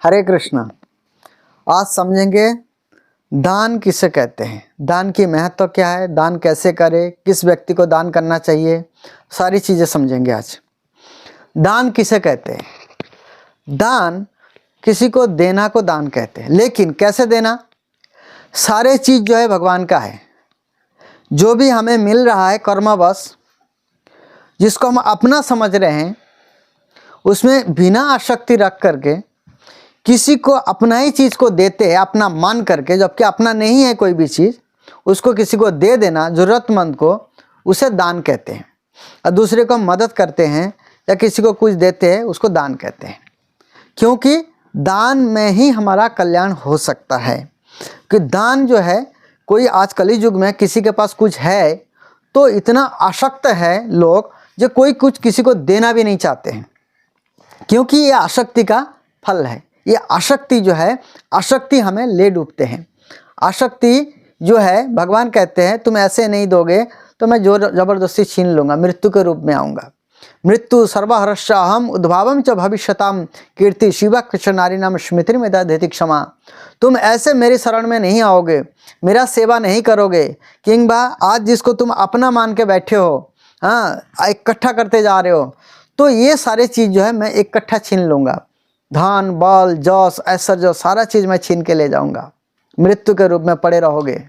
हरे कृष्णा। आज समझेंगे दान किसे कहते हैं, दान की महत्व क्या है, दान कैसे करें, किस व्यक्ति को दान करना चाहिए, सारी चीज़ें समझेंगे आज। दान किसे कहते हैं? दान किसी को देना को दान कहते हैं, लेकिन कैसे देना? सारे चीज़ जो है भगवान का है। जो भी हमें मिल रहा है कर्मवश, जिसको हम अपना समझ रहे हैं, उसमें बिना आसक्ति रख करके किसी को अपना ही चीज़ को देते हैं, अपना मान करके, जबकि अपना नहीं है कोई भी चीज़, उसको किसी को दे देना, ज़रूरतमंद को, उसे दान कहते हैं। और दूसरे को मदद करते हैं या किसी को कुछ देते हैं, उसको दान कहते हैं। क्योंकि दान में ही हमारा कल्याण हो सकता है। कि दान जो है, कोई आज कली युग में किसी के पास कुछ है तो इतना आसक्त है लोग, जो कोई कुछ किसी को देना भी नहीं चाहते हैं, क्योंकि ये आसक्ति का फल है। ये आसक्ति जो है, आसक्ति हमें ले डूबते हैं। आसक्ति जो है, भगवान कहते हैं तुम ऐसे नहीं दोगे तो मैं जोर जबरदस्ती छीन लूँगा, मृत्यु के रूप में आऊँगा। मृत्यु सर्वहर्षाहम उद्भावम च भविष्यताम कीर्ति शिवा कृष्ण नारी नाम स्मृति में दधेति क्षमा। तुम ऐसे मेरी शरण में नहीं आओगे, मेरा सेवा नहीं करोगे, किंबा आज जिसको तुम अपना मान के बैठे हो, हाँ, इकट्ठा करते जा रहे हो, तो ये सारे चीज़ जो है मैं इकट्ठा छीन लूँगा। धन बल जस ऐश्वर्य सारा चीज़ मैं छीन के ले जाऊँगा, मृत्यु के रूप में पड़े रहोगे।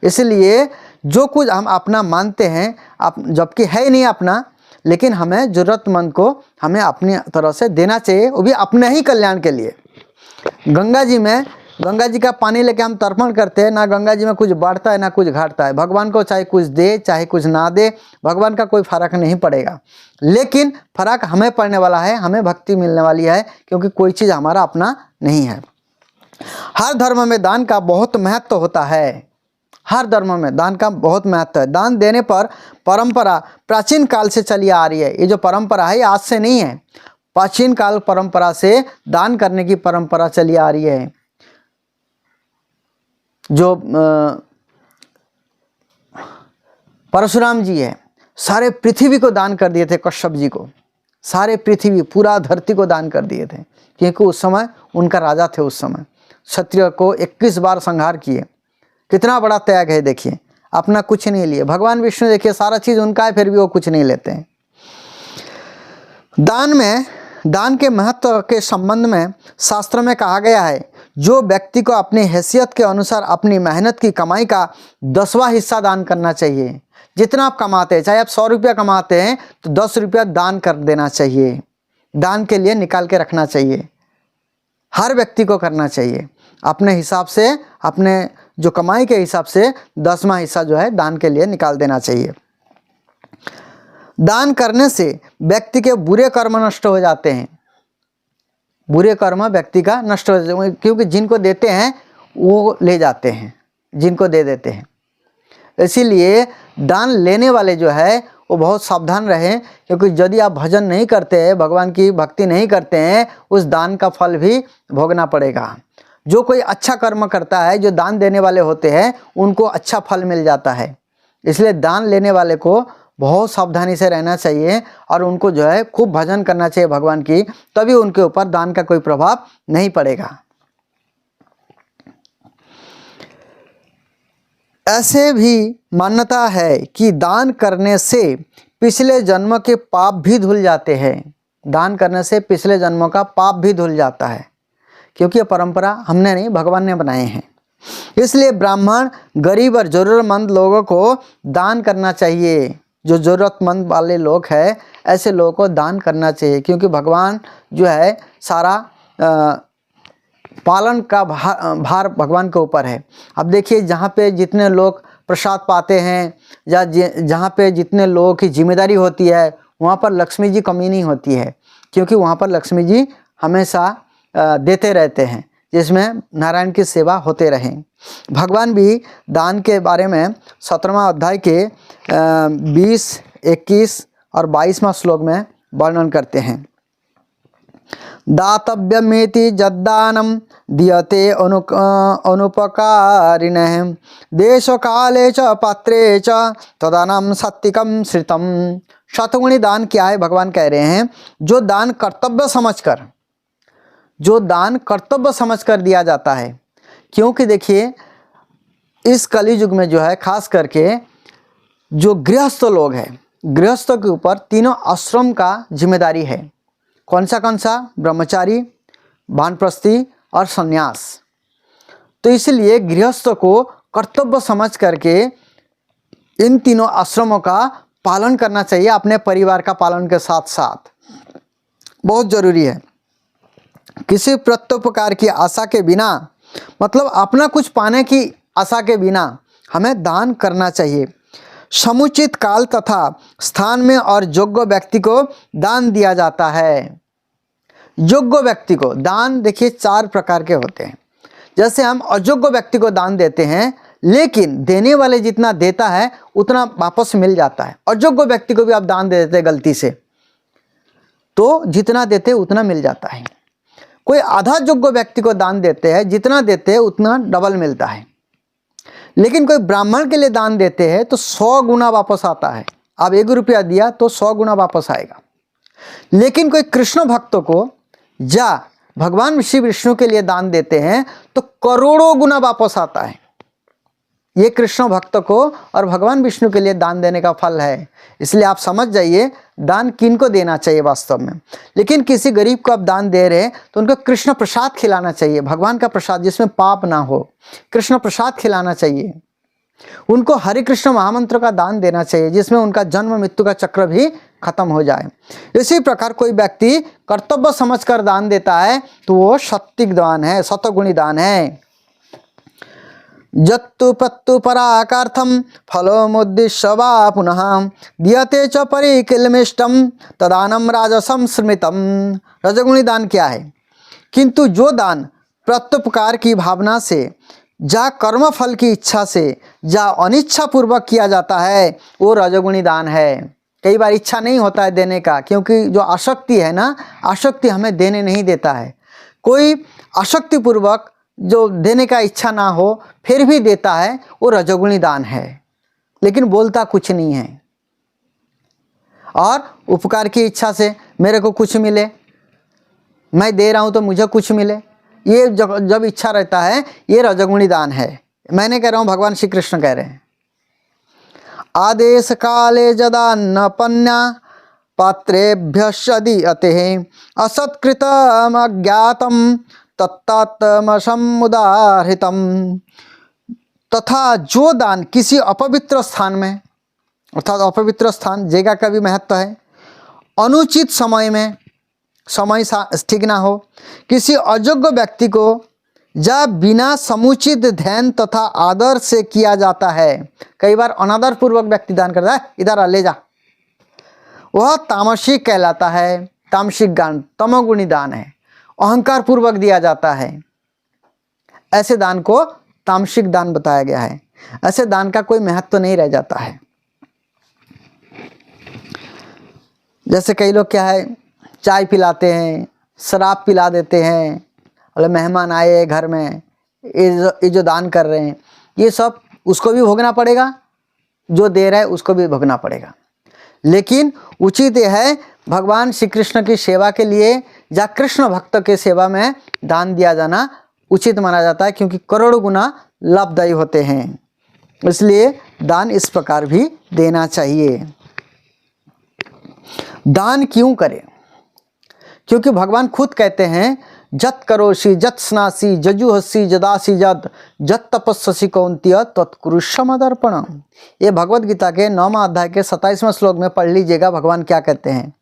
इसलिए जो कुछ हम अपना मानते हैं, आप जबकि है ही नहीं अपना, लेकिन हमें ज़रूरतमंद को हमें अपनी तरह से देना चाहिए, वो भी अपने ही कल्याण के लिए। गंगा जी में, गंगा जी का पानी लेके हम तर्पण करते हैं ना, गंगा जी में कुछ बढ़ता है ना कुछ घटता है। भगवान को चाहे कुछ दे चाहे कुछ ना दे, भगवान का कोई फर्क नहीं पड़ेगा, लेकिन फर्क हमें पड़ने वाला है, हमें भक्ति मिलने वाली है, क्योंकि कोई चीज़ हमारा अपना नहीं है। हर धर्म में दान का बहुत महत्व होता है। हर धर्म में दान का बहुत महत्व है। दान देने पर परंपरा प्राचीन काल से चली आ रही है। ये जो परंपरा है, ये आज से नहीं है, प्राचीन काल परंपरा से दान करने की परंपरा चली आ रही है। जो परशुराम जी है, सारे पृथ्वी को दान कर दिए थे कश्यप जी को, सारे पृथ्वी पूरा धरती को दान कर दिए थे, क्योंकि उस समय उनका राजा थे। उस समय क्षत्रिय को 21 बार संहार किए। कितना बड़ा त्याग है, देखिए, अपना कुछ नहीं लिए। भगवान विष्णु देखिए, सारा चीज़ उनका है, फिर भी वो कुछ नहीं लेते हैं। दान में, दान के महत्व के संबंध में शास्त्र में कहा गया है, जो व्यक्ति को अपनी हैसियत के अनुसार अपनी मेहनत की कमाई का 10वां हिस्सा दान करना चाहिए। जितना आप कमाते हैं, चाहे आप 100 रुपया कमाते हैं तो 10 रुपया दान कर देना चाहिए, दान के लिए निकाल के रखना चाहिए। हर व्यक्ति को करना चाहिए अपने हिसाब से, अपने जो कमाई के हिसाब से 10वां हिस्सा जो है दान के लिए निकाल देना चाहिए। दान करने से व्यक्ति के बुरे कर्म नष्ट हो जाते हैं। बुरे कर्म व्यक्ति का नष्ट हो जाते हैं, क्योंकि जिनको देते हैं वो ले जाते हैं, जिनको दे देते हैं। इसीलिए दान लेने वाले जो है वो बहुत सावधान रहें, क्योंकि यदि आप भजन नहीं करते हैं, भगवान की भक्ति नहीं करते हैं, उस दान का फल भी भोगना पड़ेगा। जो कोई अच्छा कर्म करता है, जो दान देने वाले होते हैं, उनको अच्छा फल मिल जाता है। इसलिए दान लेने वाले को बहुत सावधानी से रहना चाहिए और उनको जो है खूब भजन करना चाहिए भगवान की, तभी उनके ऊपर दान का कोई प्रभाव नहीं पड़ेगा। ऐसे भी मान्यता है कि दान करने से पिछले जन्म के पाप भी धुल जाते हैं। दान करने से पिछले जन्मों का पाप भी धुल जाता है, क्योंकि ये परंपरा हमने नहीं, भगवान ने बनाए हैं। इसलिए ब्राह्मण, गरीब और ज़रूरतमंद लोगों को दान करना चाहिए। जो ज़रूरतमंद वाले लोग हैं, ऐसे लोगों को दान करना चाहिए, क्योंकि भगवान जो है सारा पालन का भार भगवान के ऊपर है। अब देखिए, जहाँ पे जितने लोग प्रसाद पाते हैं या जहाँ पे जितने लोगों की जिम्मेदारी होती है, वहाँ पर लक्ष्मी जी कमी नहीं होती है, क्योंकि वहाँ पर लक्ष्मी जी हमेशा देते रहते हैं, जिसमें नारायण की सेवा होते रहें। भगवान भी दान के बारे में 17वां अध्याय के 20, 21 और 22वां श्लोक में वर्णन करते हैं। दातव्यमेति जद्दानं दीयते अनुपकारिणः देश काले च पात्रे च तदानं सत्तिकं श्रितम। शतगुणी दान क्या है? भगवान कह रहे हैं, जो दान कर्तव्य समझकर, जो दान कर्तव्य समझकर दिया जाता है। क्योंकि देखिए इस कलयुग में जो है खास करके जो गृहस्थ लोग हैं, गृहस्थों के ऊपर तीनों आश्रम का जिम्मेदारी है। कौन सा? ब्रह्मचारी, वानप्रस्थी और संन्यास। तो इसलिए गृहस्थ को कर्तव्य समझ करके इन तीनों आश्रमों का पालन करना चाहिए, अपने परिवार का पालन के साथ साथ। बहुत जरूरी है। किसी प्रत्युपकार की आशा के बिना, मतलब अपना कुछ पाने की आशा के बिना हमें दान करना चाहिए। समुचित काल तथा स्थान में और योग्य व्यक्ति को दान दिया जाता है। योग्य व्यक्ति को दान देखिए 4 प्रकार के होते हैं। जैसे हम अयोग्य व्यक्ति को दान देते हैं, लेकिन देने वाले जितना देता है उतना वापस मिल जाता है। अयोग्य व्यक्ति को भी आप दान दे देते हैं गलती से, तो जितना देते उतना मिल जाता है। कोई आधा योग्य व्यक्ति को दान देते हैं, जितना देते हैं उतना डबल मिलता है। लेकिन कोई ब्राह्मण के लिए दान देते हैं तो 100 गुना वापस आता है। आप 1 रुपया दिया तो 100 गुना वापस आएगा। लेकिन कोई कृष्ण भक्तों को या भगवान श्री विष्णु के लिए दान देते हैं तो करोड़ों गुना वापस आता है। ये कृष्ण भक्त को और भगवान विष्णु के लिए दान देने का फल है। इसलिए आप समझ जाइए दान किन को देना चाहिए वास्तव में। लेकिन किसी गरीब को आप दान दे रहे हैं तो उनको कृष्ण प्रसाद खिलाना चाहिए, भगवान का प्रसाद जिसमें पाप ना हो। कृष्ण प्रसाद खिलाना चाहिए। उनको हरे कृष्ण महामंत्र का दान देना चाहिए, जिसमें उनका जन्म मृत्यु का चक्र भी खत्म हो जाए। इसी प्रकार कोई व्यक्ति कर्तव्य समझकर दान देता है तो वो सात्विक दान है, सतगुणी दान है। जत्तु प्रत्तु पराकार्थम फलोमुद्दिश्य वा पुनः दीयते च परिकिलमिष्टम तदानम राजसं स्मृतम। रजगुणी दान क्या है? किंतु जो दान प्रत्युपकार की भावना से, जा कर्म फल की इच्छा से, जा अनिच्छा पूर्वक किया जाता है वो रजगुणी दान है। कई बार इच्छा नहीं होता है देने का, क्योंकि जो आसक्ति है ना, आसक्ति हमें देने नहीं देता है। कोई आसक्ति पूर्वक जो देने का इच्छा ना हो फिर भी देता है, वो रजोगुणी दान है। लेकिन बोलता कुछ नहीं है। और उपकार की इच्छा से मेरे को कुछ मिले, मैं दे रहा हूं तो मुझे कुछ मिले, ये जब इच्छा रहता है ये रजोगुणी दान है। मैंने कह रहा हूं, भगवान श्री कृष्ण कह रहे हैं। आदेश काले जदा न पन्या पात्रेभ्यश्च दीयते असत्कृतम अज्ञातम तत्तात्मसमुदाहृतम। तथा जो दान किसी अपवित्र स्थान में, अर्थात अपवित्र स्थान जगह का भी महत्व है, अनुचित समय में, समय ठीक ना हो, किसी अयोग्य व्यक्ति को या बिना समुचित ध्यान तथा आदर से किया जाता है। कई बार अनादर पूर्वक व्यक्ति दान करता है, इधर आ ले जा, वह तामसिक कहलाता है। तामसिक दान तमोगुणी दान है, अहंकार पूर्वक दिया जाता है। ऐसे दान को तामसिक दान बताया गया है। ऐसे दान का कोई महत्व नहीं रह जाता है। जैसे कई लोग क्या है, चाय पिलाते हैं, शराब पिला देते हैं, और मेहमान आए घर में, ये जो दान कर रहे हैं, ये सब उसको भी भोगना पड़ेगा, जो दे रहा है उसको भी भोगना पड़ेगा। लेकिन उचित यह है भगवान श्री कृष्ण की सेवा के लिए या कृष्ण भक्त के सेवा में दान दिया जाना उचित माना जाता है, क्योंकि करोड़ों गुना लाभदायी होते हैं। इसलिए दान इस प्रकार भी देना चाहिए। दान क्यों करें? क्योंकि भगवान खुद कहते हैं, जत करोषि जत स्नासी जजुहसी जदासी जत तपस्सी कौंत्य तत्कुरुष्व मदर्पणम। ये भगवत गीता के 9वां अध्याय के 27वें श्लोक में पढ़ लीजिएगा। भगवान क्या कहते हैं,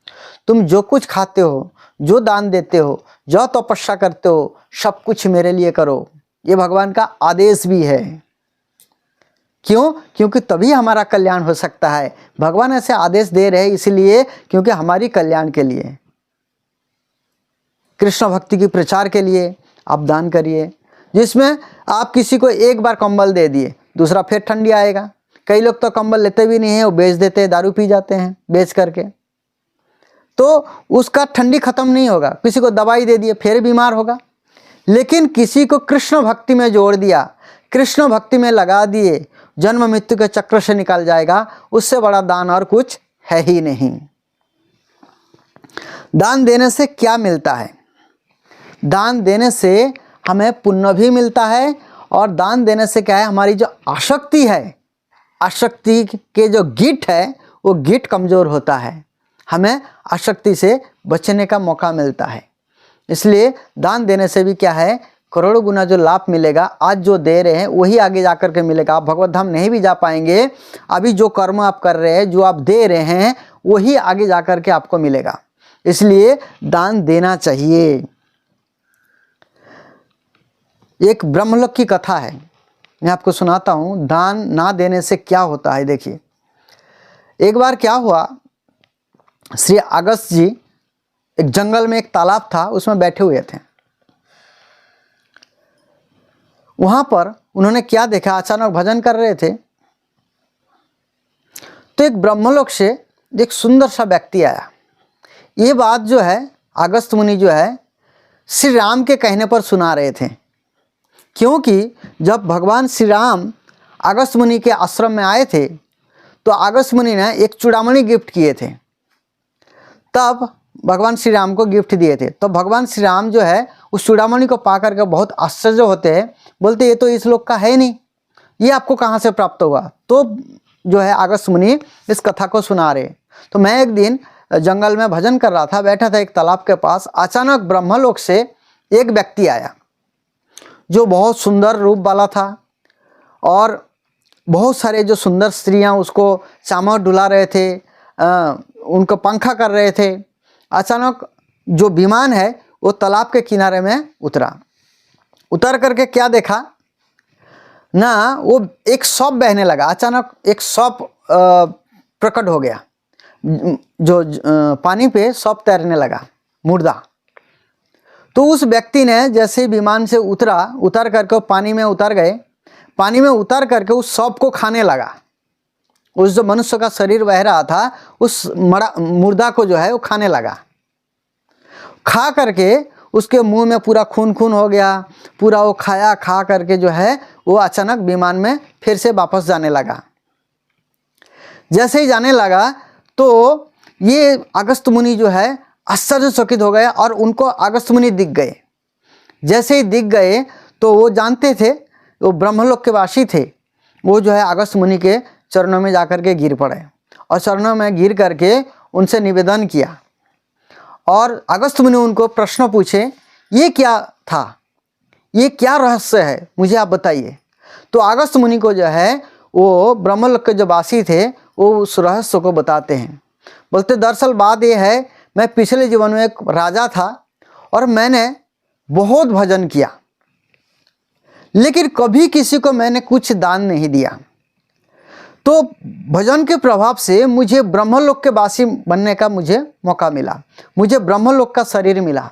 तुम जो कुछ खाते हो, जो दान देते हो, जो तपस्या करते हो, सब कुछ मेरे लिए करो। ये भगवान का आदेश भी है। क्यों? क्योंकि तभी हमारा कल्याण हो सकता है। भगवान ऐसे आदेश दे रहे हैं इसलिए क्योंकि हमारी कल्याण के लिए, कृष्ण भक्ति की प्रचार के लिए आप दान करिए। जिसमें आप किसी को एक बार कंबल दे दिए, दूसरा फिर ठंडी आएगा। कई लोग तो कंबल लेते भी नहीं है, वो बेच देते हैं, दारू पी जाते हैं बेच करके, तो उसका ठंडी खत्म नहीं होगा। किसी को दवाई दे दिए फिर बीमार होगा। लेकिन किसी को कृष्ण भक्ति में जोड़ दिया, कृष्ण भक्ति में लगा दिए, जन्म मृत्यु के चक्र से निकल जाएगा। उससे बड़ा दान और कुछ है ही नहीं। दान देने से क्या मिलता है? दान देने से हमें पुण्य भी मिलता है, और दान देने से क्या है, हमारी जो आसक्ति है, आसक्ति के जो गिट है वो गिट कमज़ोर होता है, हमें आसक्ति से बचने का मौका मिलता है। इसलिए दान देने से भी क्या है, करोड़ों गुना जो लाभ मिलेगा, आज जो दे रहे हैं वही आगे जा कर के मिलेगा। आप भगवत धाम नहीं भी जा पाएंगे, अभी जो कर्म आप कर रहे हैं, जो आप दे रहे हैं, वही आगे जा कर के आपको मिलेगा। इसलिए दान देना चाहिए। एक ब्रह्मलोक की कथा है, मैं आपको सुनाता हूँ, दान ना देने से क्या होता है। देखिए, एक बार क्या हुआ, श्री अगस्त जी एक जंगल में, एक तालाब था, उसमें बैठे हुए थे। वहाँ पर उन्होंने क्या देखा, अचानक भजन कर रहे थे तो एक ब्रह्मलोक से एक सुंदर सा व्यक्ति आया। ये बात जो है अगस्त मुनि जो है श्री राम के कहने पर सुना रहे थे, क्योंकि जब भगवान श्री राम अगस्त मुनि के आश्रम में आए थे तो अगस्त मुनि ने एक चूड़ामणि गिफ्ट किए थे, तब भगवान श्री राम को गिफ्ट दिए थे। तो भगवान श्री राम जो है उस चूड़ामणि को पा करके बहुत आश्चर्य होते हैं, बोलते ये तो इस लोक का है नहीं, ये आपको कहाँ से प्राप्त हुआ। तो जो है अगस्त मुनि इस कथा को सुना रहे। तो मैं एक दिन जंगल में भजन कर रहा था, बैठा था एक तालाब के पास, अचानक ब्रह्मलोक से एक व्यक्ति आया जो बहुत सुंदर रूप वाला था, और बहुत सारे जो सुंदर स्त्रियां उसको चामर डुला रहे थे, उनको पंखा कर रहे थे। अचानक जो विमान है वो तालाब के किनारे में उतरा। उतर करके क्या देखा ना, वो एक सौंप बहने लगा। अचानक एक सौंप प्रकट हो गया, जो पानी पे सौंप तैरने लगा, मुर्दा। तो उस व्यक्ति ने जैसे विमान से उतरा, उतर करके पानी में उतर गए, पानी में उतर करके उस सौंप को खाने लगा। उस जो मनुष्य का शरीर बह रहा था, उस मुर्दा को जो है वो खाने लगा। खा करके उसके मुंह में पूरा खून खून हो गया, पूरा वो खाया, खा करके जो है वो अचानक विमान में फिर से वापस जाने लगा। जैसे ही जाने लगा तो ये अगस्त मुनि जो है आश्चर्यचकित हो गए, और उनको अगस्त मुनि दिख गए। जैसे ही दिख गए तो वो जानते थे, वो ब्रह्मलोक के वासी थे, वो जो है अगस्त मुनि के चरणों में जाकर के गिर पड़े, और चरणों में गिर करके उनसे निवेदन किया। और अगस्त मुनि उनको प्रश्न पूछे, ये क्या था, ये क्या रहस्य है, मुझे आप बताइए। तो अगस्त मुनि को जो है वो ब्रह्मलोक के जो वासी थे वो उस रहस्य को बताते हैं। बोलते दरअसल बात ये है, मैं पिछले जीवन में एक राजा था और मैंने बहुत भजन किया, लेकिन कभी किसी को मैंने कुछ दान नहीं दिया। तो भजन के प्रभाव से मुझे ब्रह्मलोक के वासी बनने का मुझे मौका मिला, मुझे ब्रह्मलोक का शरीर मिला।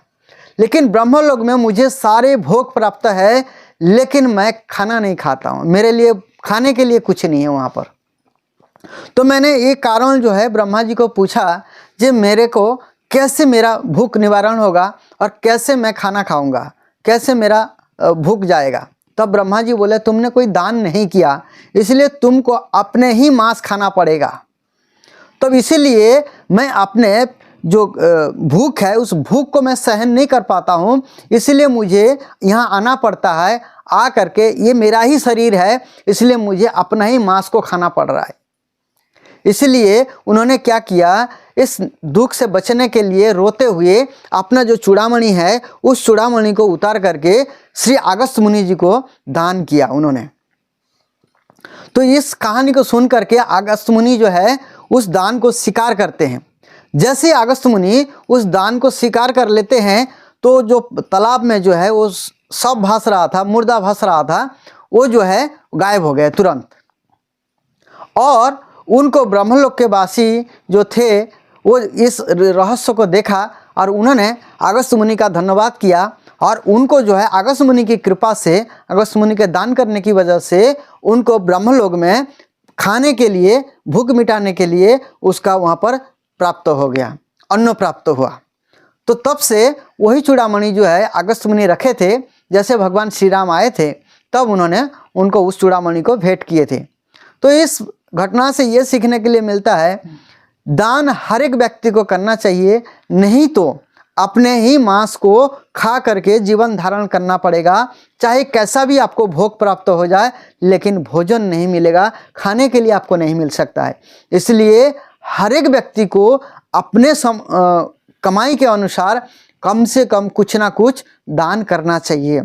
लेकिन ब्रह्मलोक में मुझे सारे भोग प्राप्त है, लेकिन मैं खाना नहीं खाता हूँ, मेरे लिए खाने के लिए कुछ नहीं है वहाँ पर। तो मैंने ये कारण जो है ब्रह्मा जी को पूछा, जे मेरे को कैसे मेरा भूख निवारण होगा और कैसे मैं खाना खाऊंगा, कैसे मेरा भूख जाएगा। तब ब्रह्मा जी बोले, तुमने कोई दान नहीं किया, इसलिए तुमको अपने ही मांस खाना पड़ेगा। तब इसीलिए मैं अपने जो भूख है उस भूख को मैं सहन नहीं कर पाता हूँ, इसलिए मुझे यहाँ आना पड़ता है। आ करके ये मेरा ही शरीर है, इसलिए मुझे अपना ही मांस को खाना पड़ रहा है। इसलिए उन्होंने क्या किया, इस दुख से बचने के लिए रोते हुए अपना जो चूड़ामणि है उस चूड़ामणि को उतार करके श्री अगस्त मुनि जी को दान किया उन्होंने। तो इस कहानी को सुन करके अगस्त मुनि जो है उस दान को स्वीकार करते हैं। जैसे अगस्त मुनि उस दान को स्वीकार कर लेते हैं तो जो तालाब में जो है वो सब भास रहा था, मुर्दा भास रहा था, वो जो है गायब हो गए तुरंत। और उनको ब्रह्मलोक के वासी जो थे वो इस रहस्य को देखा और उन्होंने अगस्त मुनि का धन्यवाद किया, और उनको जो है अगस्त मुनि की कृपा से, अगस्त मुनि के दान करने की वजह से उनको ब्रह्मलोक में खाने के लिए, भूख मिटाने के लिए उसका वहाँ पर प्राप्त हो गया, अन्न प्राप्त हुआ। तो तब से वही चूड़ामणि जो है अगस्त मुनि रखे थे, जैसे भगवान श्री राम आए थे तब उन्होंने उनको उस चूड़ामणि को भेंट किए थे। तो इस घटना से ये सीखने के लिए मिलता है, दान हर एक व्यक्ति को करना चाहिए, नहीं तो अपने ही मांस को खा करके जीवन धारण करना पड़ेगा, चाहे कैसा भी आपको भोग प्राप्त हो जाए, लेकिन भोजन नहीं मिलेगा, खाने के लिए आपको नहीं मिल सकता है। इसलिए हर एक व्यक्ति को अपने कमाई के अनुसार कम से कम कुछ ना कुछ दान करना चाहिए।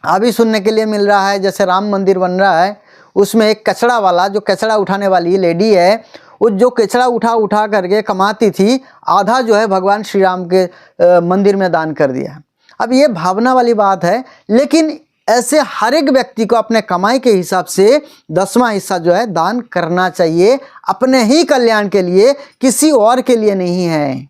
अभी सुनने के लिए मिल रहा है जैसे राम मंदिर बन रहा है, उसमें एक कचड़ा वाला, जो कचड़ा उठाने वाली लेडी है, वो जो कचड़ा उठा करके कमाती थी, आधा जो है भगवान श्री राम के मंदिर में दान कर दिया। अब ये भावना वाली बात है, लेकिन ऐसे हर एक व्यक्ति को अपने कमाई के हिसाब से 10वां हिस्सा जो है दान करना चाहिए, अपने ही कल्याण के लिए, किसी और के लिए नहीं है।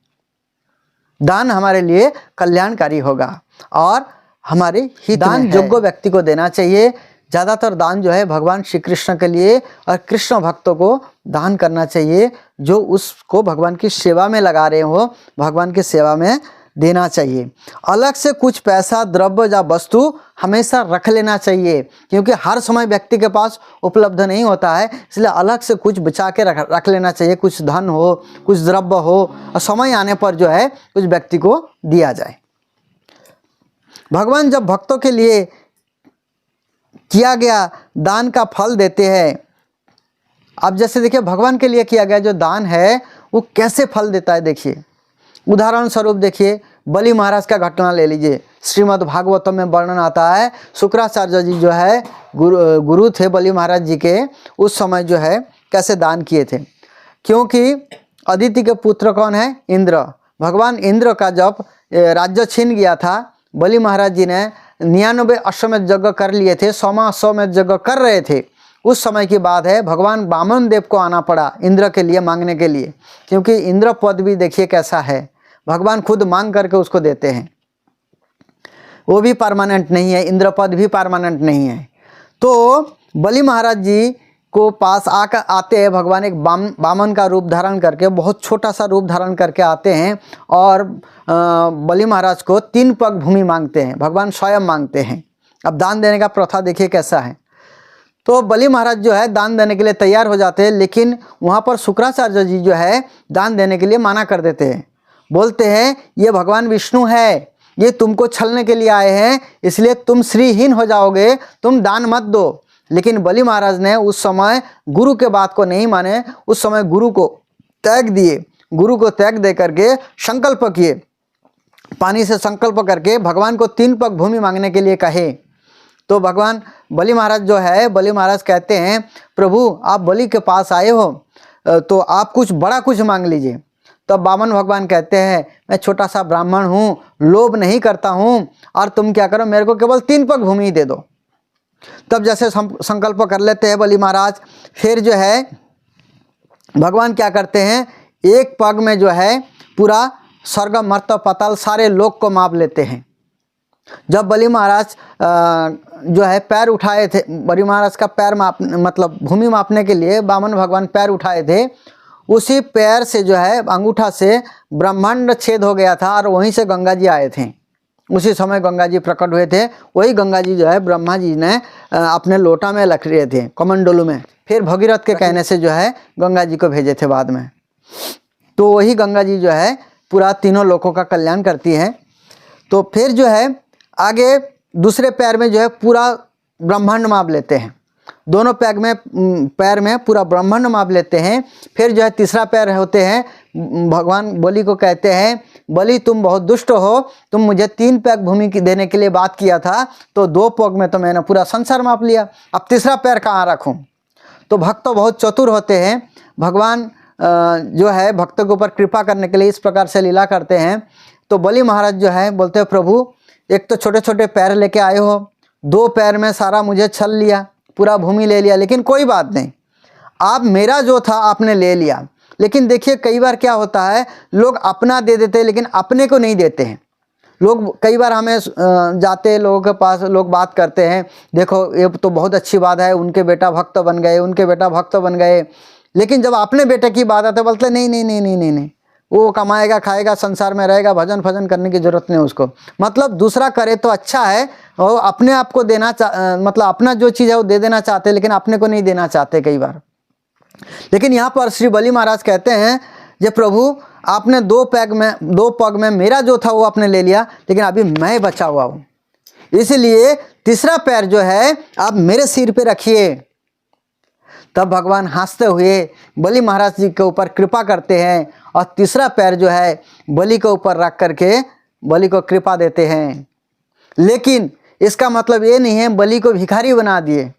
दान हमारे लिए कल्याणकारी होगा और हमारे ही दान योग्य व्यक्ति को देना चाहिए। ज़्यादातर दान जो है भगवान श्री कृष्ण के लिए और कृष्ण भक्तों को दान करना चाहिए, जो उसको भगवान की सेवा में लगा रहे हो, भगवान की सेवा में देना चाहिए। अलग से कुछ पैसा, द्रव्य या वस्तु हमेशा रख लेना चाहिए, क्योंकि हर समय व्यक्ति के पास उपलब्ध नहीं होता है, इसलिए अलग से कुछ बचा के रख लेना चाहिए। कुछ धन हो, कुछ द्रव्य हो, और समय आने पर जो है कुछ व्यक्ति को दिया जाए। भगवान जब भक्तों के लिए किया गया दान का फल देते हैं, अब जैसे देखिए भगवान के लिए किया गया जो दान है वो कैसे फल देता है। देखिए उदाहरण स्वरूप देखिए बलि महाराज का घटना ले लीजिए। श्रीमद् भागवतम में वर्णन आता है, शुक्राचार्य जी जो है गुरु थे बलि महाराज जी के, उस समय जो है कैसे दान किए थे। क्योंकि अदिति के पुत्र कौन है? इंद्र। भगवान इंद्र का जब राज्य छीन गया था, बलि महाराज जी ने 99 अश्वमेध यज्ञ कर लिए थे, 100वां अश्वमेध यज्ञ कर रहे थे। उस समय की बात है, भगवान वामन देव को आना पड़ा इंद्र के लिए मांगने के लिए, क्योंकि इंद्र पद भी देखिए कैसा है, भगवान खुद मांग करके उसको देते हैं। वो भी परमानेंट नहीं है, इंद्र पद भी परमानेंट नहीं है। तो बलि महाराज जी को पास आते हैं भगवान, एक वामन का रूप धारण करके, बहुत छोटा सा रूप धारण करके आते हैं और बलि महाराज को 3 पग भूमि मांगते हैं, भगवान स्वयं मांगते हैं। अब दान देने का प्रथा देखिए कैसा है। तो बलि महाराज जो है दान देने के लिए तैयार हो जाते हैं, लेकिन वहाँ पर शुक्राचार्य जी जो है दान देने के लिए मना कर देते हैं। बोलते हैं ये भगवान विष्णु है, ये तुमको छलने के लिए आए हैं, इसलिए तुम श्रीहीन हो जाओगे, तुम दान मत दो। लेकिन बलि महाराज ने उस समय गुरु के बात को नहीं माने, उस समय गुरु को त्याग दिए। गुरु को त्याग दे करके संकल्प किए, पानी से संकल्प करके भगवान को 3 पग भूमि मांगने के लिए कहे। तो भगवान बलि महाराज जो है, बलि महाराज कहते हैं प्रभु आप बलि के पास आए हो तो आप कुछ बड़ा कुछ मांग लीजिए। तब वामन भगवान कहते हैं मैं छोटा सा ब्राह्मण हूँ, लोभ नहीं करता हूँ, और तुम क्या करो मेरे को केवल 3 पग भूमि दे दो। तब जैसे संकल्प कर लेते हैं बलि महाराज, फिर जो है भगवान क्या करते हैं, 1 पग में जो है पूरा स्वर्ग मर्त्य पाताल सारे लोक को माप लेते हैं। जब बलि महाराज जो है पैर उठाए थे, बलि महाराज का पैर मतलब भूमि मापने के लिए वामन भगवान पैर उठाए थे, उसी पैर से जो है अंगूठा से ब्रह्मांड छेद हो गया था और वहीं से गंगा जी आए थे। उसी समय गंगा जी प्रकट हुए थे। वही गंगा जी जो है ब्रह्मा जी ने अपने लोटा में रख रहे थे, कमंडलू में। फिर भगीरथ के कहने से जो है गंगा जी को भेजे थे बाद में। तो वही गंगा जी जो है पूरा तीनों लोकों का कल्याण करती है। तो फिर जो है आगे दूसरे पैर में जो है पूरा ब्रह्मांड माप लेते हैं, दोनों पैर में पूरा ब्रह्मांड माप लेते हैं। फिर जो है तीसरा पैर होते हैं, भगवान बलि को कहते हैं बलि तुम बहुत दुष्ट हो, तुम मुझे 3 पैर भूमि की देने के लिए बात किया था, तो 2 पग में तो मैंने पूरा संसार माप लिया, अब तीसरा पैर कहाँ रखूँ। तो भक्त बहुत चतुर होते हैं, भगवान जो है भक्तों के ऊपर कृपा करने के लिए इस प्रकार से लीला करते हैं। तो बलि महाराज जो है बोलते हैं प्रभु एक तो छोटे छोटे पैर लेके आए हो, 2 पैर में सारा मुझे छल लिया, पूरा भूमि ले लिया, लेकिन कोई बात नहीं, आप मेरा जो था आपने ले लिया। लेकिन देखिए कई बार क्या होता है, लोग अपना दे देते हैं लेकिन अपने को नहीं देते हैं। लोग कई बार हमें जाते हैं लोगों के पास, लोग बात करते हैं देखो ये तो बहुत अच्छी बात है, उनके बेटा भक्त बन गए, उनके बेटा भक्त बन गए, लेकिन जब अपने बेटे की बात आती है बोलते नहीं नहीं नहीं नहीं नहीं नहीं, वो कमाएगा खाएगा संसार में रहेगा, भजन फजन करने की जरूरत नहीं उसको। मतलब दूसरा करे तो अच्छा है, और अपने आप को देना मतलब अपना जो चीज़ है वो दे देना चाहते हैं, लेकिन अपने को नहीं देना चाहते कई बार। लेकिन यहाँ पर श्री बलि महाराज कहते हैं जे प्रभु आपने दो पग में मेरा जो था वो आपने ले लिया, लेकिन अभी मैं बचा हुआ हूँ, इसलिए तीसरा पैर जो है आप मेरे सिर पे रखिए। तब भगवान हंसते हुए बलि महाराज जी के ऊपर कृपा करते हैं और तीसरा पैर जो है बलि के ऊपर रख करके बलि को कृपा देते हैं। लेकिन इसका मतलब ये नहीं है बलि को भिखारी बना दिए,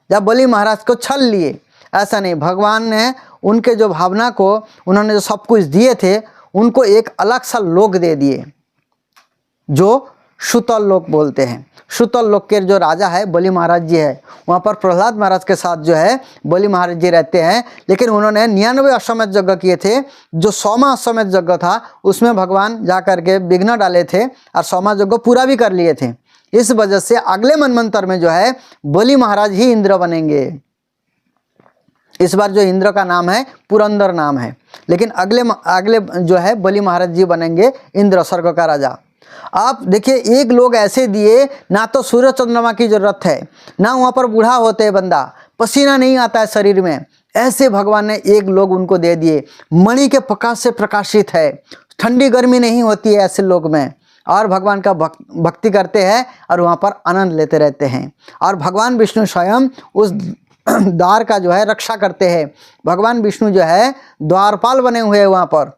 जब बलि महाराज को छल लिए, ऐसा नहीं। भगवान ने उनके जो भावना को, उन्होंने जो सब कुछ दिए थे, उनको एक अलग सा लोक दे दिए जो सुतल लोक बोलते हैं। सुतल लोक के जो राजा है बलि महाराज जी है, वहाँ पर प्रहलाद महाराज के साथ जो है बलि महाराज जी रहते हैं। लेकिन उन्होंने 99 अश्वमेध यज्ञ किए थे, जो 100वां अश्वमेध यज्ञ था उसमें भगवान जा करके विघ्न डाले थे और 100वां यज्ञ पूरा भी कर लिए थे। इस वजह से अगले मनवंतर में जो है बलि महाराज ही इंद्र बनेंगे। इस बार जो इंद्र का नाम है पुरंदर नाम है, लेकिन अगले जो है बलि महाराज जी बनेंगे इंद्र, स्वर्ग का राजा। आप देखिए, एक लोग ऐसे दिए, ना तो सूर्य चंद्रमा की जरूरत है, ना वहाँ पर बूढ़ा होते हैं बंदा, पसीना नहीं आता है शरीर में, ऐसे भगवान ने एक लोग उनको दे दिए। मणि के प्रकाश से प्रकाशित है, ठंडी गर्मी नहीं होती है ऐसे लोग में, और भगवान का भक्ति करते हैं और वहाँ पर आनंद लेते रहते हैं। और भगवान विष्णु स्वयं उस द्वार का जो है रक्षा करते हैं। भगवान विष्णु जो है द्वारपाल बने हुए हैं वहाँ पर।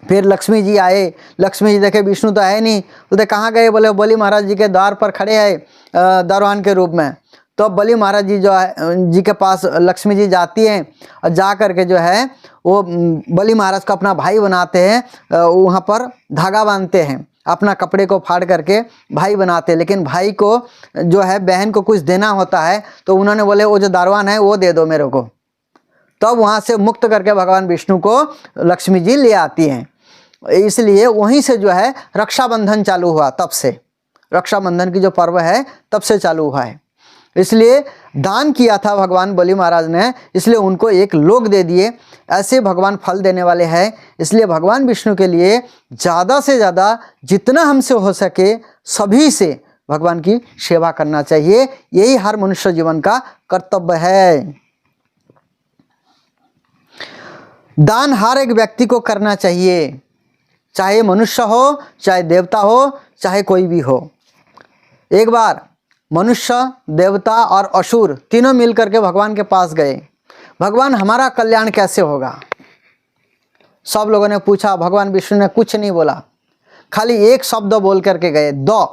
फिर लक्ष्मी जी आए, लक्ष्मी जी देखे विष्णु तो है नहीं, बोलते कहाँ गए, बोले बलि महाराज जी के द्वार पर खड़े हैं दरवान के रूप में। तो बलि महाराज जी जो है जी के पास लक्ष्मी जी जाती हैं और जा करके जो है वो बलि महाराज को अपना भाई बनाते हैं, वहाँ पर धागा बांधते हैं, अपना कपड़े को फाड़ करके भाई बनाते हैं। लेकिन भाई को जो है बहन को कुछ देना होता है, तो उन्होंने बोले वो जो दारवान है वो दे दो मेरे को। तब वहाँ से मुक्त करके भगवान विष्णु को लक्ष्मी जी ले आती हैं। इसलिए वहीं से जो है रक्षाबंधन चालू हुआ, तब से रक्षाबंधन की जो पर्व है तब से चालू हुआ है। इसलिए दान किया था भगवान बलि महाराज ने, इसलिए उनको एक लोक दे दिए। ऐसे भगवान फल देने वाले हैं। इसलिए भगवान विष्णु के लिए ज़्यादा से ज़्यादा जितना हमसे हो सके सभी से भगवान की सेवा करना चाहिए। यही हर मनुष्य जीवन का कर्तव्य है। दान हर एक व्यक्ति को करना चाहिए, चाहे मनुष्य हो, चाहे देवता हो, चाहे कोई भी हो। एक बार मनुष्य, देवता और असुर तीनों मिलकर के भगवान के पास गए, भगवान हमारा कल्याण कैसे होगा। सब लोगों ने पूछा, भगवान विष्णु ने कुछ नहीं बोला, खाली एक शब्द बोल करके गए, दो।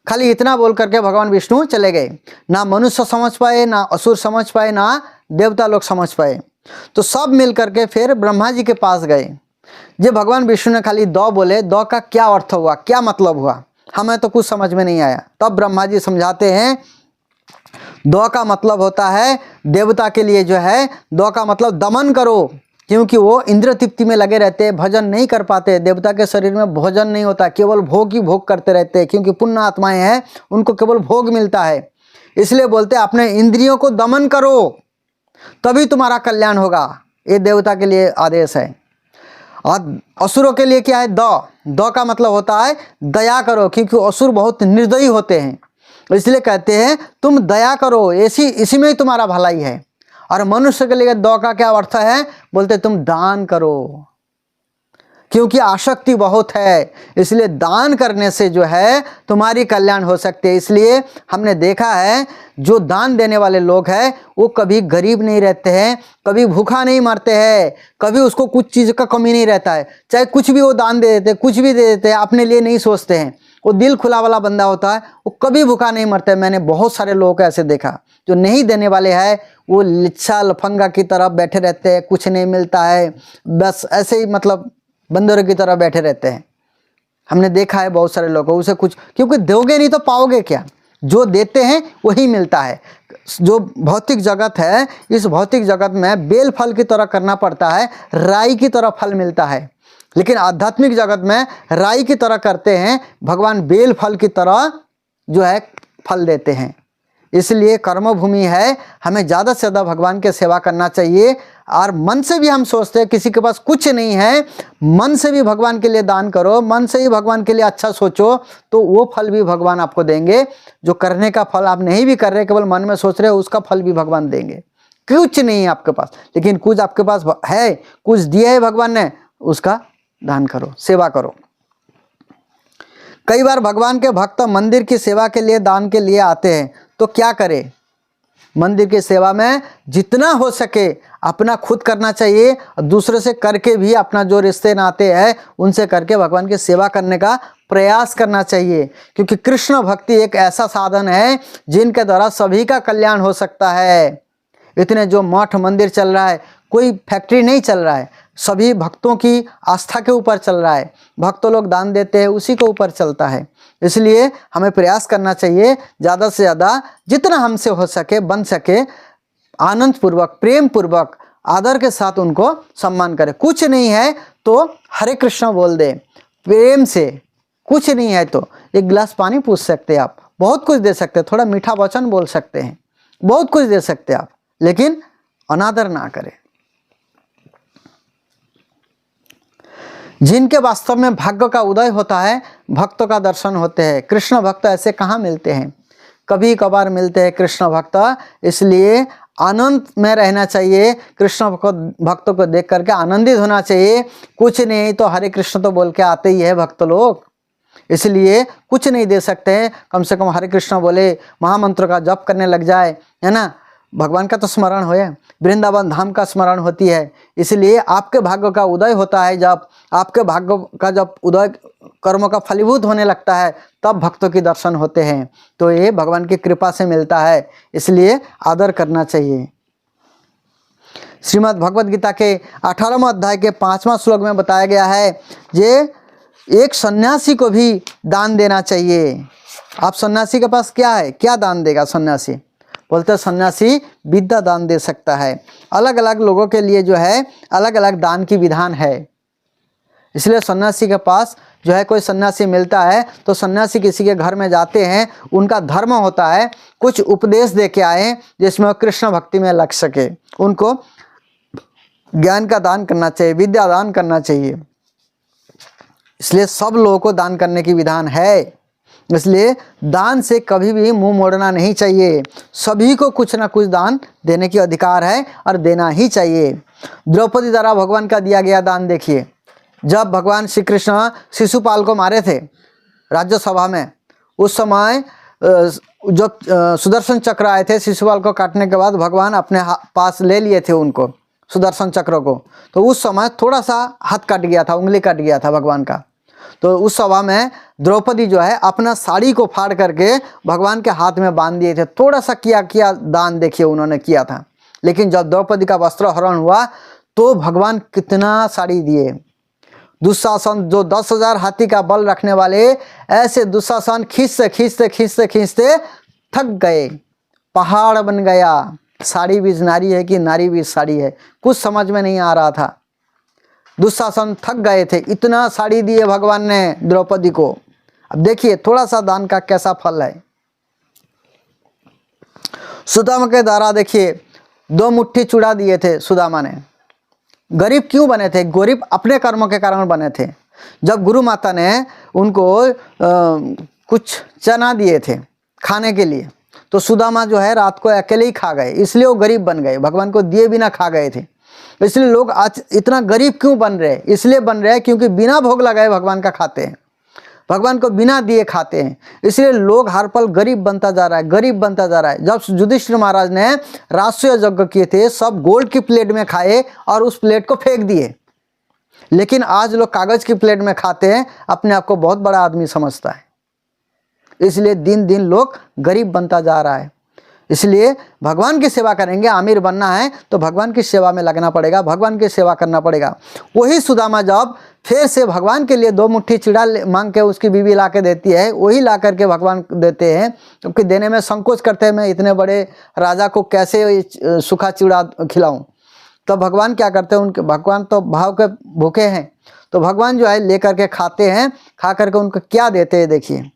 खाली इतना बोल करके भगवान विष्णु चले गए। ना मनुष्य समझ पाए, ना असुर समझ पाए, ना देवता लोग समझ पाए। तो सब मिल करके फिर ब्रह्मा जी के पास गए। जब भगवान विष्णु ने खाली दो बोले, दो का क्या अर्थ हुआ, क्या मतलब हुआ, हमें तो कुछ समझ में नहीं आया। तब ब्रह्मा जी समझाते हैं, दो का मतलब होता है देवता के लिए जो है, दो का मतलब दमन करो, क्योंकि वो इंद्र तृप्ति में लगे रहते हैं, भजन नहीं कर पाते। देवता के शरीर में भोजन नहीं होता, केवल भोग ही भोग करते रहते हैं, क्योंकि पुण्य आत्माएं हैं, उनको केवल भोग मिलता है। इसलिए बोलते हैं अपने इंद्रियों को दमन करो, तभी तुम्हारा कल्याण होगा। ये देवता के लिए आदेश है। और असुरों के लिए क्या है, दो का मतलब होता है दया करो, क्योंकि असुर बहुत निर्दयी होते हैं। इसलिए कहते हैं तुम दया करो, इसी में ही तुम्हारा भलाई है। और मनुष्य के लिए दो का क्या अर्थ है, बोलते तुम दान करो, क्योंकि आसक्ति बहुत है, इसलिए दान करने से जो है तुम्हारी कल्याण हो सकती है। इसलिए हमने देखा है जो दान देने वाले लोग हैं वो कभी गरीब नहीं रहते हैं, कभी भूखा नहीं मरते हैं, कभी उसको कुछ चीज़ का कमी नहीं रहता है। चाहे कुछ भी वो दान दे देते, कुछ भी दे देते हैं, अपने लिए नहीं सोचते हैं। वो दिल खुला वाला बंदा होता है, वो कभी भूखा नहीं मरता है। मैंने बहुत सारे लोगों को ऐसे देखा, जो नहीं देने वाले हैं वो लिच्छा लफंगा की तरह बैठे रहते हैं, कुछ नहीं मिलता है, बस ऐसे ही मतलब बंदरों की तरह बैठे रहते हैं। हमने देखा है बहुत सारे लोगों, उसे कुछ, क्योंकि दोगे नहीं तो पाओगे क्या, जो देते हैं वही मिलता है। जो भौतिक जगत है, इस भौतिक जगत में बेल फल की तरह करना पड़ता है, राई की तरह फल मिलता है। लेकिन आध्यात्मिक जगत में राई की तरह करते हैं, भगवान बेल फल की तरह जो है फल देते हैं। इसलिए कर्मभूमि है, हमें ज़्यादा से ज़्यादा भगवान की सेवा करना चाहिए। और मन से भी हम सोचते हैं किसी के पास कुछ नहीं है, मन से भी भगवान के लिए दान करो, मन से ही भगवान के लिए अच्छा सोचो, तो वो फल भी भगवान आपको देंगे। जो करने का फल आप नहीं भी कर रहे, केवल मन में सोच रहे हो, उसका फल भी भगवान देंगे। कुछ नहीं है आपके पास, लेकिन कुछ आपके पास है, कुछ दिया है भगवान ने, उसका दान करो, सेवा करो। कई बार भगवान के भक्त मंदिर की सेवा के लिए, दान के लिए आते हैं, तो क्या करें? मंदिर की सेवा में जितना हो सके अपना खुद करना चाहिए, और दूसरे से करके भी अपना जो रिश्ते नाते हैं उनसे करके भगवान की सेवा करने का प्रयास करना चाहिए। क्योंकि कृष्ण भक्ति एक ऐसा साधन है जिनके द्वारा सभी का कल्याण हो सकता है। इतने जो मठ मंदिर चल रहा है, कोई फैक्ट्री नहीं चल रहा है, सभी भक्तों की आस्था के ऊपर चल रहा है। भक्त लोग दान देते हैं, उसी के ऊपर चलता है। इसलिए हमें प्रयास करना चाहिए ज़्यादा से ज़्यादा, जितना हमसे हो सके, बन सके, आनंद पूर्वक, प्रेम पूर्वक, आदर के साथ उनको सम्मान करें। कुछ नहीं है तो हरे कृष्ण बोल दे प्रेम से, कुछ नहीं है तो एक गिलास पानी पूछ सकते हैं आप, बहुत कुछ दे सकते हैं, थोड़ा मीठा वचन बोल सकते हैं, बहुत कुछ दे सकते हैं आप, लेकिन अनादर ना करें। जिनके वास्तव में भाग्य का उदय होता है, भक्तों का दर्शन होते हैं। कृष्ण भक्त ऐसे कहाँ मिलते हैं? कभी कभार मिलते हैं कृष्ण भक्त। इसलिए आनंद में रहना चाहिए, कृष्ण भक्तों को देख करके आनंदित होना चाहिए। कुछ नहीं तो हरे कृष्ण तो बोल के आते ही है भक्त लोग, इसलिए कुछ नहीं दे सकते हैं, कम से कम हरे कृष्ण बोले, महामंत्र का जप करने लग जाए, है ना, भगवान का तो स्मरण होए, वृंदावन धाम का स्मरण होती है। इसलिए आपके भाग्य का उदय होता है, जब आपके भाग्य का जब उदय कर्मों का फलीभूत होने लगता है, तब भक्तों के दर्शन होते हैं। तो ये भगवान की कृपा से मिलता है, इसलिए आदर करना चाहिए। श्रीमद् भगवद गीता के 18वें अध्याय के 5वां श्लोक में बताया गया है, ये एक सन्यासी को भी दान देना चाहिए। आप सन्यासी के पास क्या है, क्या दान देगा सन्यासी? बोलते हैं सन्यासी विद्या दान दे सकता है। अलग अलग लोगों के लिए जो है अलग अलग दान की विधान है। इसलिए सन्यासी के पास जो है, कोई सन्यासी मिलता है तो सन्यासी किसी के घर में जाते हैं, उनका धर्म होता है कुछ उपदेश दे के आए जिसमें वो कृष्ण भक्ति में लग सके। उनको ज्ञान का दान करना चाहिए, विद्या दान करना चाहिए। इसलिए सब लोगों को दान करने की विधान है। इसलिए दान से कभी भी मुंह मोड़ना नहीं चाहिए। सभी को कुछ ना कुछ दान देने की अधिकार है और देना ही चाहिए। द्रौपदी द्वारा भगवान का दिया गया दान देखिए। जब भगवान श्री कृष्ण शिशुपाल को मारे थे राज्यसभा में, उस समय जब सुदर्शन चक्र आए थे शिशुपाल को काटने के बाद, भगवान अपने पास ले लिए थे उनको, सुदर्शन चक्र को। तो उस समय थोड़ा सा हाथ कट गया था, उंगली कट गया था भगवान का। तो उस सभा में द्रौपदी जो है अपना साड़ी को फाड़ करके भगवान के हाथ में बांध दिए थे। थोड़ा सा किया दान देखिए उन्होंने किया था। लेकिन जब द्रौपदी का वस्त्र हरण हुआ तो भगवान कितना साड़ी दिए। दुशासन जो 10,000 हाथी का बल रखने वाले, ऐसे दुशासन खींचते थक गए, पहाड़ बन गया। साड़ी बीज नारी है कि नारी बीज साड़ी है, कुछ समझ में नहीं आ रहा था। दुशासन थक गए थे, इतना साड़ी दिए भगवान ने द्रौपदी को। अब देखिए थोड़ा सा दान का कैसा फल है। सुदामा के द्वारा देखिए 2 मुट्ठी चूड़ा दिए थे सुदामा ने। गरीब क्यों बने थे? गरीब अपने कर्मों के कारण बने थे। जब गुरु माता ने उनको कुछ चना दिए थे खाने के लिए, तो सुदामा जो है रात को अकेले ही खा गए, इसलिए वो गरीब बन गए, भगवान को दिए बिना खा गए थे। इसलिए लोग आज इतना गरीब क्यों बन रहे हैं? इसलिए बन रहे हैं क्योंकि बिना भोग लगाए भगवान का खाते हैं, भगवान को बिना दिए खाते हैं। इसलिए लोग हर पल गरीब बनता जा रहा है, गरीब बनता जा रहा है। जब युधिष्ठिर महाराज ने राष्ट्रीय यज्ञ किए थे, सब गोल्ड की प्लेट में खाए और उस प्लेट को फेंक दिए। लेकिन आज लोग कागज की प्लेट में खाते हैं, अपने आप को बहुत बड़ा आदमी समझता है। इसलिए दिन दिन लोग गरीब बनता जा रहा है। इसलिए भगवान की सेवा करेंगे, आमिर बनना है तो भगवान की सेवा में लगना पड़ेगा, भगवान की सेवा करना पड़ेगा। वही सुदामा जब फिर से भगवान के लिए 2 मुट्ठी चिड़ा मांग के उसकी बीवी ला के देती है, वही ला करके भगवान देते हैं, क्योंकि देने में संकोच करते हैं, मैं इतने बड़े राजा को कैसे सूखा चिड़ा खिलाऊं। तो भगवान क्या करते हैं, उनके भगवान तो भाव के भूखे हैं, तो भगवान जो है लेकर के खाते हैं। खा करके उनको क्या देते हैं देखिए,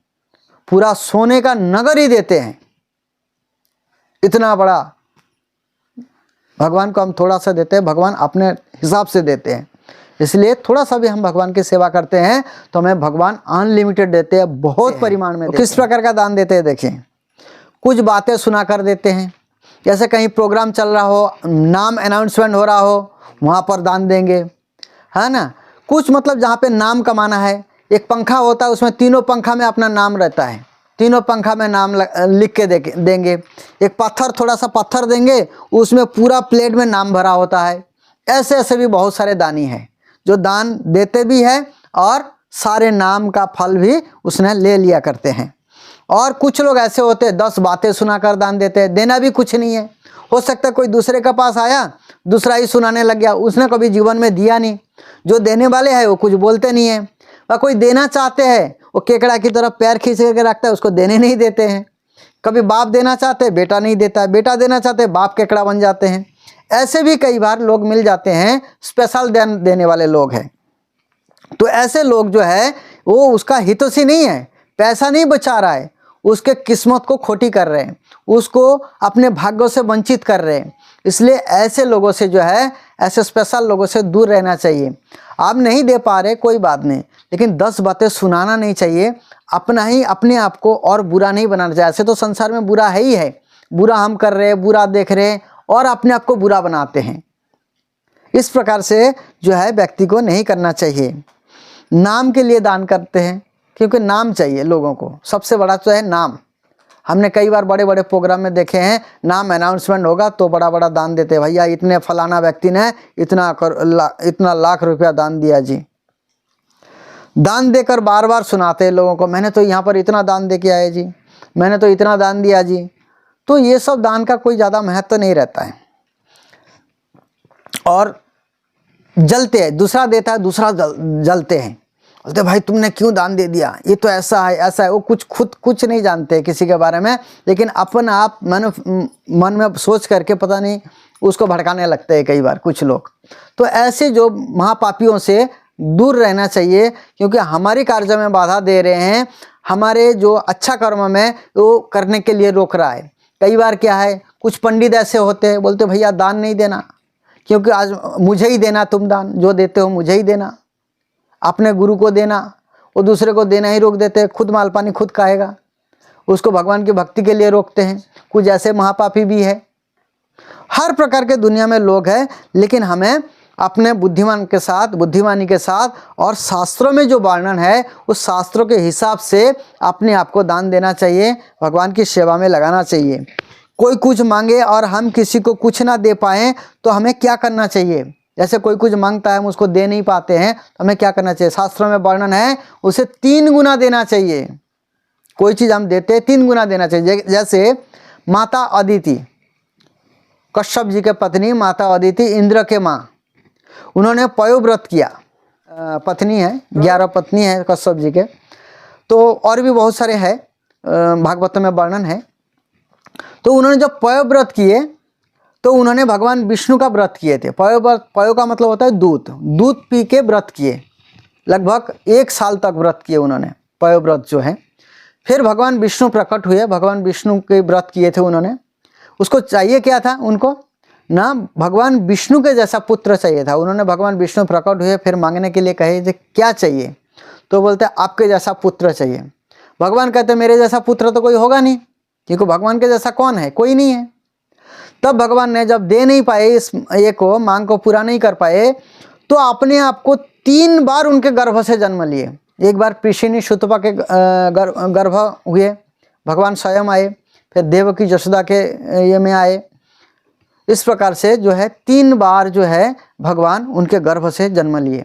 पूरा सोने का नगर ही देते हैं। इतना बड़ा भगवान को हम थोड़ा सा देते हैं, भगवान अपने हिसाब से देते हैं। इसलिए थोड़ा सा भी हम भगवान की सेवा करते हैं तो हमें भगवान अनलिमिटेड देते हैं, बहुत परिमाण में। किस प्रकार का दान देते हैं देखिए। कुछ बातें सुना कर देते हैं, जैसे कहीं प्रोग्राम चल रहा हो, नाम अनाउंसमेंट हो रहा हो, वहाँ पर दान देंगे, है ना। कुछ मतलब जहाँ पे नाम कमाना है, एक पंखा होता है, उसमें तीनों पंखा में अपना नाम रहता है, तीनों पंखा में नाम लिख के देंगे। एक पत्थर, थोड़ा सा पत्थर देंगे, उसमें पूरा प्लेट में नाम भरा होता है। ऐसे ऐसे भी बहुत सारे दानी हैं जो दान देते भी हैं और सारे नाम का फल भी उसने ले लिया करते हैं। और कुछ लोग ऐसे होते हैं 10 बातें सुनाकर दान देते हैं, देना भी कुछ नहीं है। हो सकता है कोई दूसरे के पास आया, दूसरा ही सुनाने लग गया, उसने कभी जीवन में दिया नहीं। जो देने वाले हैं वो कुछ बोलते नहीं है, और कोई देना चाहते हैं वो केकड़ा की तरफ पैर खींच के रखता है, उसको देने नहीं देते हैं। कभी बाप देना चाहते हैं, बेटा नहीं देता, बेटा देना चाहते हैं, बाप केकड़ा बन जाते हैं। ऐसे भी कई बार लोग मिल जाते हैं, स्पेशल दान देने वाले लोग हैं। तो ऐसे लोग जो है वो उसका हितैषी नहीं है, पैसा नहीं बचा रहा है, उसके किस्मत को खोटी कर रहे हैं, उसको अपने भाग्यों से वंचित कर रहे हैं। इसलिए ऐसे लोगों से जो है, ऐसे स्पेशल लोगों से दूर रहना चाहिए। आप नहीं दे पा रहे कोई बात नहीं, लेकिन 10 बातें सुनाना नहीं चाहिए। अपना ही अपने आप को और बुरा नहीं बनाना चाहिए। ऐसे तो संसार में बुरा है ही है, बुरा हम कर रहे हैं, बुरा देख रहे हैं और अपने आप को बुरा बनाते हैं। इस प्रकार से जो है व्यक्ति को नहीं करना चाहिए। नाम के लिए दान करते हैं, क्योंकि नाम चाहिए लोगों को, सबसे बड़ा तो है नाम। हमने कई बार बड़े बड़े प्रोग्राम में देखे हैं, नाम अनाउंसमेंट होगा तो बड़ा बड़ा दान देते हैं, भैया इतने फलाना व्यक्ति ने इतना लाख रुपया दान दिया जी। दान देकर बार बार सुनाते हैं लोगों को, मैंने तो यहाँ पर इतना दान दे के आए जी, मैंने तो इतना दान दिया जी। तो ये सब दान का कोई ज़्यादा महत्व नहीं रहता है। और जलते हैं, दूसरा देता है, दूसरा जलते हैं, बोलते भाई तुमने क्यों दान दे दिया, ये तो ऐसा है ऐसा है। वो खुद कुछ नहीं जानते किसी के बारे में, लेकिन अपना आप मन में सोच करके पता नहीं उसको भड़काने लगते हैं कई बार कुछ लोग। तो ऐसे जो महापापियों से दूर रहना चाहिए, क्योंकि हमारी कार्य में बाधा दे रहे हैं, हमारे जो अच्छा कर्म में वो करने के लिए रोक रहा है। कई बार क्या है, कुछ पंडित ऐसे होते हैं, बोलते भैया दान नहीं देना, क्योंकि आज मुझे ही देना, तुम दान जो देते हो मुझे ही देना, अपने गुरु को देना। वो दूसरे को देना ही रोक देते हैं, खुद माल पानी खुद खाएगा, उसको भगवान की भक्ति के लिए रोकते हैं। कुछ ऐसे महापापी भी है। हर प्रकार के दुनिया में लोग हैं, लेकिन हमें अपने बुद्धिमानी के साथ और शास्त्रों में जो वर्णन है उस शास्त्रों के हिसाब से अपने आप को दान देना चाहिए, भगवान की सेवा में लगाना चाहिए। कोई कुछ मांगे और हम किसी को कुछ ना दे पाएँ तो हमें क्या करना चाहिए। जैसे कोई कुछ मांगता है, हम उसको दे नहीं पाते हैं, तो हमें क्या करना चाहिए। शास्त्रों में वर्णन है उसे 3 गुना देना चाहिए। कोई चीज़ हम देते हैं 3 गुना देना चाहिए। जैसे माता अदिति, कश्यप जी के पत्नी माता अदिति, इंद्र के माँ, उन्होंने पयोव्रत किया। पत्नी है, 11 पत्नी है कश्यप जी के। तो और भी बहुत सारे हैं, भागवत में वर्णन है। तो उन्होंने जब पयोव्रत किए तो उन्होंने भगवान विष्णु का व्रत किए थे। पयो का मतलब होता है दूध पी के व्रत किए, लगभग 1 साल तक व्रत किए उन्होंने, पयोव्रत जो है। फिर भगवान विष्णु प्रकट हुए, भगवान विष्णु के व्रत किए थे उन्होंने। उसको चाहिए क्या था, उनको ना भगवान विष्णु के जैसा पुत्र चाहिए था। उन्होंने भगवान विष्णु प्रकट हुए, फिर मांगने के लिए कहे कि क्या चाहिए, तो बोलते आपके जैसा पुत्र चाहिए। भगवान कहते मेरे जैसा पुत्र तो कोई होगा नहीं, क्योंकि भगवान के जैसा कौन है, कोई नहीं है। तब भगवान ने जब दे नहीं पाए, इस ये को मांग को पूरा नहीं कर पाए, तो अपने आप को 3 बार उनके गर्भ से जन्म लिए। एक बार पिशिनी शुतपा के गर्भ हुए, भगवान स्वयं आए, फिर देवकी जशोदा के ये में आए। इस प्रकार से जो है 3 बार जो है भगवान उनके गर्भ से जन्म लिए,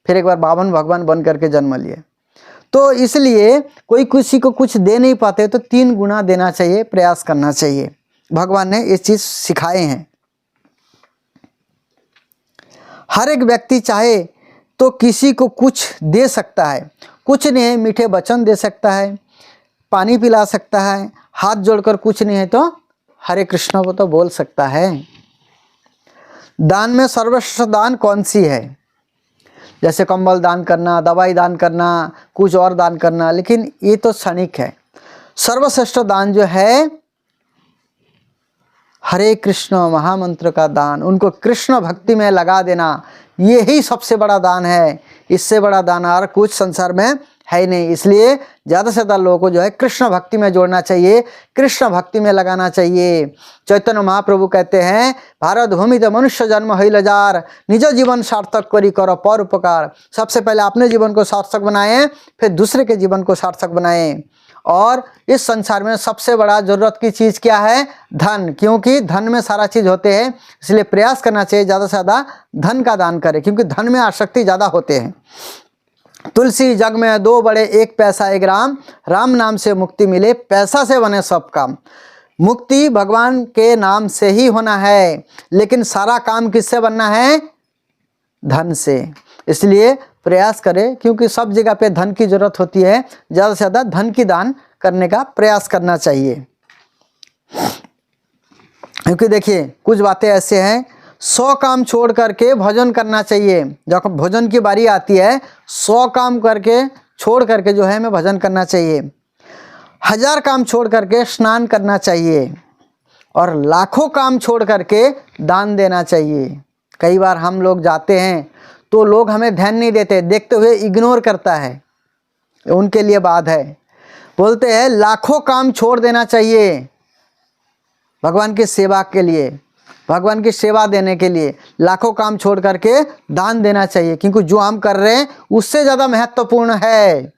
फिर एक बार 52 भगवान बन करके जन्म लिए। तो इसलिए कोई किसी को कुछ दे नहीं पाते तो 3 गुना देना चाहिए, प्रयास करना चाहिए। भगवान ने ये चीज़ सिखाए हैं। हर एक व्यक्ति चाहे तो किसी को कुछ दे सकता है, कुछ नहीं है मीठे वचन दे सकता है, पानी पिला सकता है, हाथ जोड़कर कुछ नहीं है तो हरे कृष्ण को तो बोल सकता है। दान में सर्वश्रेष्ठ दान कौन सी है? जैसे कंबल दान करना, दवाई दान करना, कुछ और दान करना, लेकिन ये तो क्षणिक है। सर्वश्रेष्ठ दान जो है हरे कृष्ण महामंत्र का दान, उनको कृष्ण भक्ति में लगा देना, ये ही सबसे बड़ा दान है। इससे बड़ा दान और कुछ संसार में है ही नहीं। इसलिए ज़्यादा से ज़्यादा लोगों को जो है कृष्ण भक्ति में जोड़ना चाहिए, कृष्ण भक्ति में लगाना चाहिए। चैतन्य महाप्रभु कहते हैं, भारत भूमि तो मनुष्य जन्म हईल हजार, निज जीवन सार्थक करी करो पर उपकार। सबसे पहले अपने जीवन को सार्थक बनाएं, फिर दूसरे के जीवन को सार्थक बनाएं। और इस संसार में सबसे बड़ा जरूरत की चीज़ क्या है? धन, क्योंकि धन में सारा चीज़ होते हैं। इसलिए प्रयास करना चाहिए ज़्यादा से ज़्यादा धन का दान करें, क्योंकि धन में आसक्ति ज़्यादा होते हैं। तुलसी जग में दो बड़े, एक पैसा एक राम, राम नाम से मुक्ति मिले, पैसा से बने सब काम। मुक्ति भगवान के नाम से ही होना है, लेकिन सारा काम किससे बनना है? धन से। इसलिए प्रयास करें, क्योंकि सब जगह पे धन की जरूरत होती है, ज़्यादा से ज़्यादा धन की दान करने का प्रयास करना चाहिए। क्योंकि देखिए कुछ बातें ऐसे हैं, 100 काम छोड़ करके भोजन करना चाहिए। जब भोजन की बारी आती है 100 काम करके छोड़ करके जो है हमें भोजन करना चाहिए। 1000 काम छोड़ करके स्नान करना चाहिए, और लाखों काम छोड़ करके दान देना चाहिए। कई बार हम लोग जाते हैं तो लोग हमें ध्यान नहीं देते, देखते हुए इग्नोर करता है, उनके लिए बात है। बोलते हैं लाखों काम छोड़ देना चाहिए भगवान की सेवा के लिए, भगवान की सेवा देने के लिए लाखों काम छोड़ करके दान देना चाहिए, क्योंकि जो हम कर रहे हैं उससे ज़्यादा महत्वपूर्ण है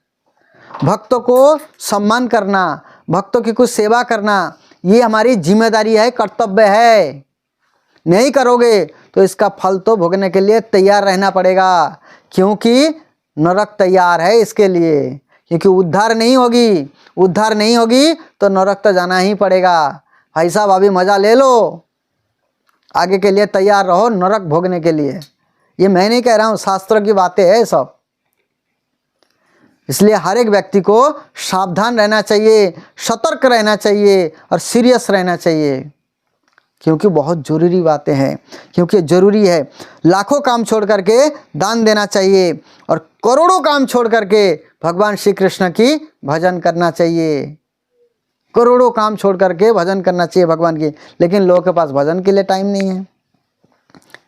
भक्तों को सम्मान करना, भक्तों की कुछ सेवा करना। ये हमारी जिम्मेदारी है, कर्तव्य है। नहीं करोगे तो इसका फल तो भोगने के लिए तैयार रहना पड़ेगा, क्योंकि नरक तैयार है इसके लिए। क्योंकि उद्धार नहीं होगी तो नरक तो जाना ही पड़ेगा। भाई साहब अभी मज़ा ले लो, आगे के लिए तैयार रहो नरक भोगने के लिए। ये मैं नहीं कह रहा हूँ, शास्त्रों की बातें हैं सब। इसलिए हर एक व्यक्ति को सावधान रहना चाहिए, सतर्क रहना चाहिए और सीरियस रहना चाहिए, क्योंकि बहुत ज़रूरी बातें हैं, क्योंकि ज़रूरी है। लाखों काम छोड़ करके दान देना चाहिए, और करोड़ों काम छोड़ करके भगवान श्री कृष्ण की भजन करना चाहिए। करोड़ों काम छोड़ करके भजन करना चाहिए भगवान की, लेकिन लोगों के पास भजन के लिए टाइम नहीं है।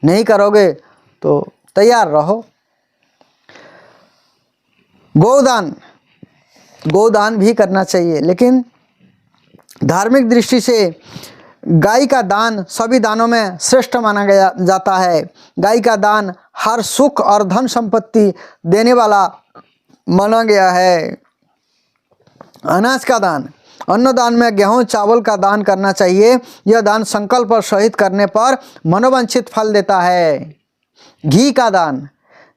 नहीं करोगे तो तैयार रहो। गोदान भी करना चाहिए, लेकिन धार्मिक दृष्टि से गाय का दान सभी दानों में श्रेष्ठ माना गया जाता है। गाय का दान हर सुख और धन संपत्ति देने वाला माना गया है। अनाज का दान, अन्नदान में गेहूं चावल का दान करना चाहिए। यह दान संकल्प सहित करने पर मनोवांछित फल देता है। घी का दान,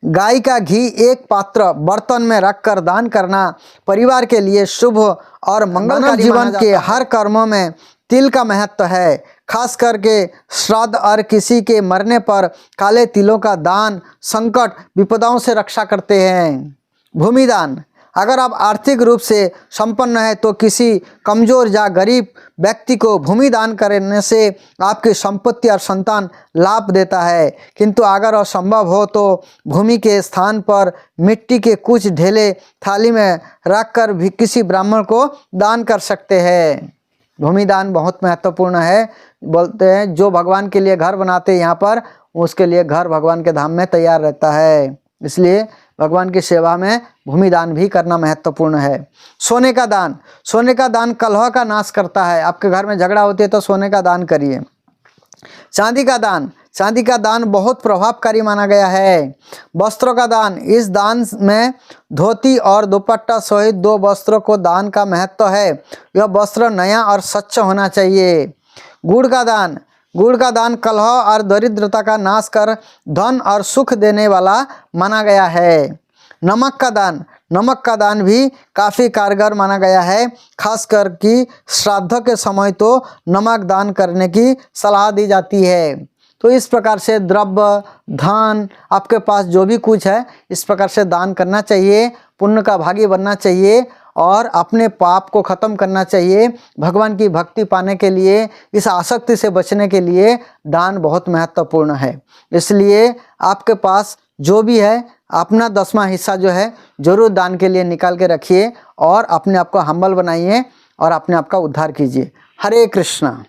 गाय का घी एक पात्र बर्तन में रखकर दान करना परिवार के लिए शुभ और मंगलकारी जीवन के हर कर्मों में तिल का महत्व है। खास करके श्राद्ध और किसी के मरने पर काले तिलों का दान संकट विपदाओं से रक्षा करते हैं। भूमि दान, अगर आप आर्थिक रूप से संपन्न हैं तो किसी कमजोर या गरीब व्यक्ति को भूमि दान करने से आपकी संपत्ति और संतान लाभ देता है। किंतु अगर असंभव हो तो भूमि के स्थान पर मिट्टी के कुछ ढेले थाली में रखकर भी किसी ब्राह्मण को दान कर सकते हैं। भूमि दान बहुत महत्वपूर्ण है। बोलते हैं जो भगवान के लिए घर बनाते हैं यहाँ पर, उसके लिए घर भगवान के धाम में तैयार रहता है। इसलिए भगवान की सेवा में भूमि दान भी करना महत्वपूर्ण है। सोने का दान, सोने का दान कलह का नाश करता है। आपके घर में झगड़ा होती है तो सोने का दान करिए। चांदी का दान, चांदी का दान बहुत प्रभावकारी माना गया है। वस्त्रों का दान, इस दान में धोती और दुपट्टा सहित 2 वस्त्रों को दान का महत्व है। यह वस्त्र नया और स्वच्छ होना चाहिए। गुड़ का दान, गुड़ का दान कलह और दरिद्रता का नाश कर धन और सुख देने वाला माना गया है। नमक का दान, नमक का दान भी काफ़ी कारगर माना गया है। खासकर कि श्राद्ध के समय तो नमक दान करने की सलाह दी जाती है। तो इस प्रकार से द्रव्य धन आपके पास जो भी कुछ है इस प्रकार से दान करना चाहिए, पुण्य का भागी बनना चाहिए और अपने पाप को ख़त्म करना चाहिए। भगवान की भक्ति पाने के लिए, इस आसक्ति से बचने के लिए दान बहुत महत्वपूर्ण है। इसलिए आपके पास जो भी है अपना 10वां हिस्सा जो है जरूर दान के लिए निकाल के रखिए और अपने आप को हम्बल बनाइए और अपने आप का उद्धार कीजिए। हरे कृष्णा।